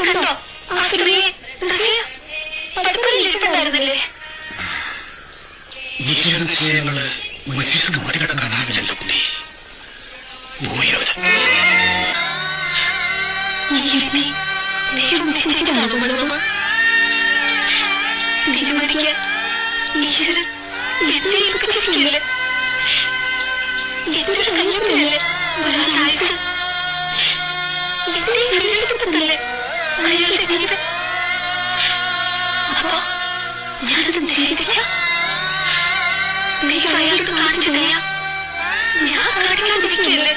കണ്ടോ ആ സ്ത്രീയെ? പടുപ്പുരയിലിട്ടുണ്ടായിരുന്നില്ലേ? ഈ നിശ്ചയങ്ങള് മനുഷ്യർക്ക് മറികടക്കാനാവില്ലല്ലോ കുട്ടി. പോയവര് ദൈവം നിശ്ചയിച്ചതാണോ മണമ? തീരുമാനിക്കാൻ ഈശ്വരൻ എന്നെ ഏൽപ്പിച്ചിരിക്കില്ലേ? എന്റെ ഒരു കല്യാണത്തിനല്ലേ ഒരാളുടെ ആയുസ്? എന്നെ വീണ്ടെടുത്തല്ലേ അയാളുടെ ജീവൻ? അപ്പോ ഞാനത് നിഷേധിച്ച ദൈവം അയാളോട് കാണിച്ചു തരാം. ഞാൻ കാണിക്കാതിരിക്കല്ലേ?